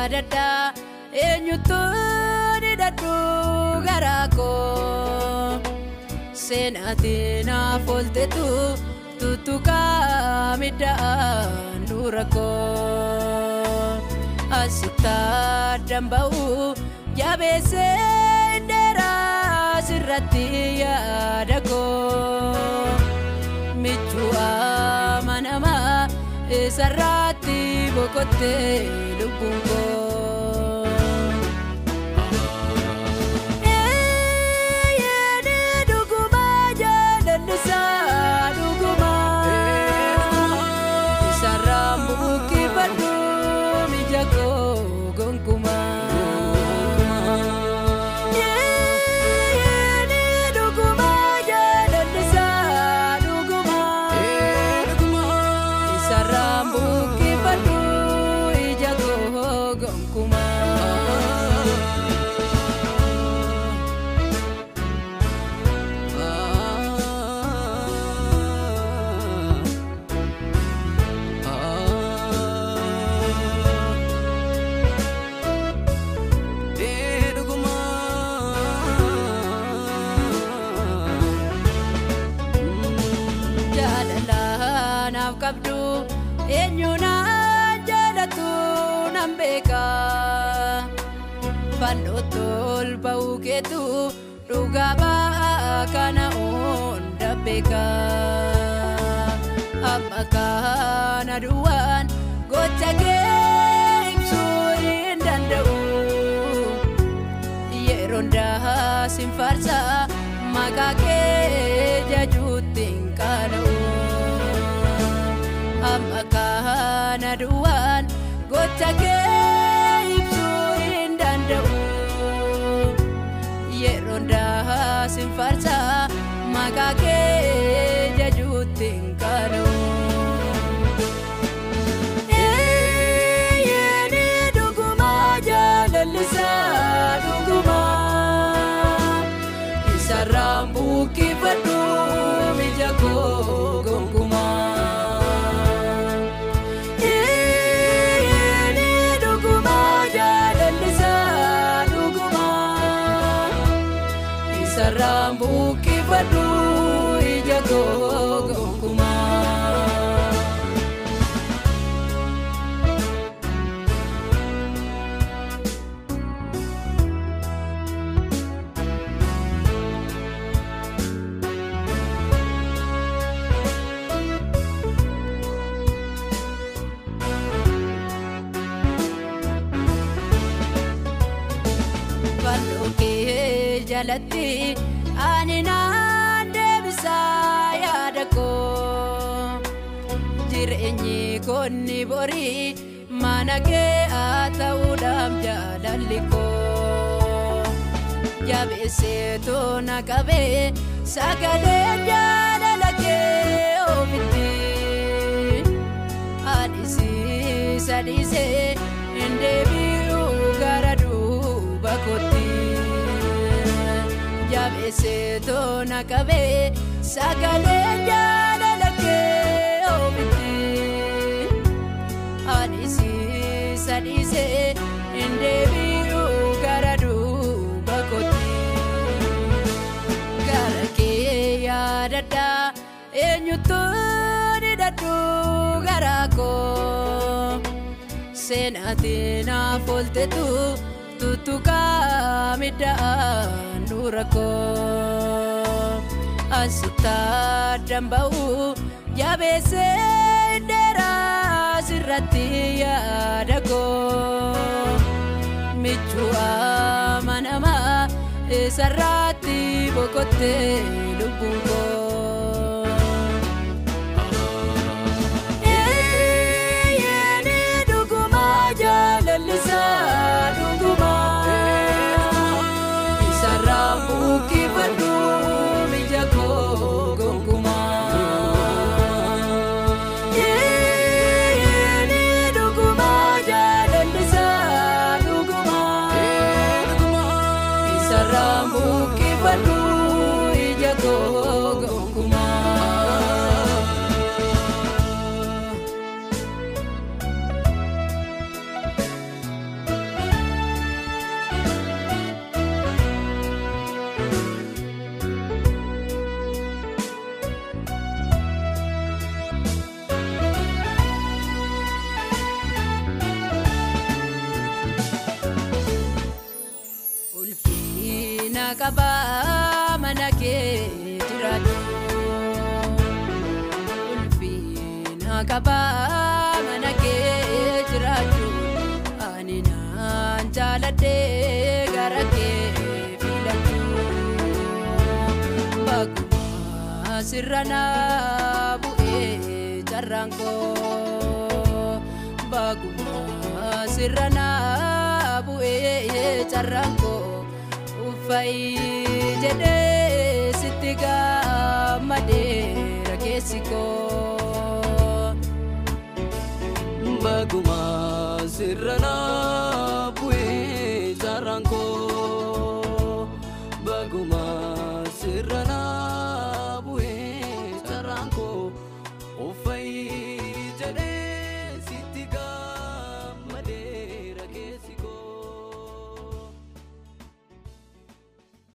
yaadadha eenyutu ni dadhu garaa koo seenaatiin naaf ooltetu tuttuqaa miidhaan dura koo asittaa damba'u jabeessee dheeraa sirratti yaada koo michuu amanamaa isarratti boqottee lubbuun koo. Eenyuna jalatu nambeka Fannotol bauketu Rugaba kana onda beka Amakana duan Gochake imsu indandau Yeronda simfarsa Makake jajuting kanau Amakana duan gochake ibsu indandau Yeronda simfarsa makake jajuting kanu Yeni duguma jalalisa duguma Isarambu kibadu mijago gongkuma Rambu kibadu ijago gongkuma Baluke jalati Anina debisa yaadako Jireenyi konni bori manake ata'uudhaaf jaalalliko Jabeessee toona qabee sagalee jaalalakee ofitti Adisi sadisee indeebi'u gara duuba kootti Jabeessee toona qabee sagalee jaalalakee ofitti Adisi sadisee indeebi'u gara duuba kootti Gara kee yaadadha eenyutu ni dadhu garaa koo Seenaatiin naaf ooltetu tuttuqaa miidhaan dura koo asittaa damba'u jabeessee dheeraa sirratti yaada koo michuu amanamaa isarratti boqottee lubbuun koo. Rambu kibadu ijago qaba mana kee jiraadhu ulfina qaba mana kee jiraadhu ani naan jaaladhee gara kee filadhu baguma sirra naa bu'ee carraan koo baguma sirra naa bu'ee carraan koo uffai jedhee sitti gammadee rakeessi koo baguma sirra naa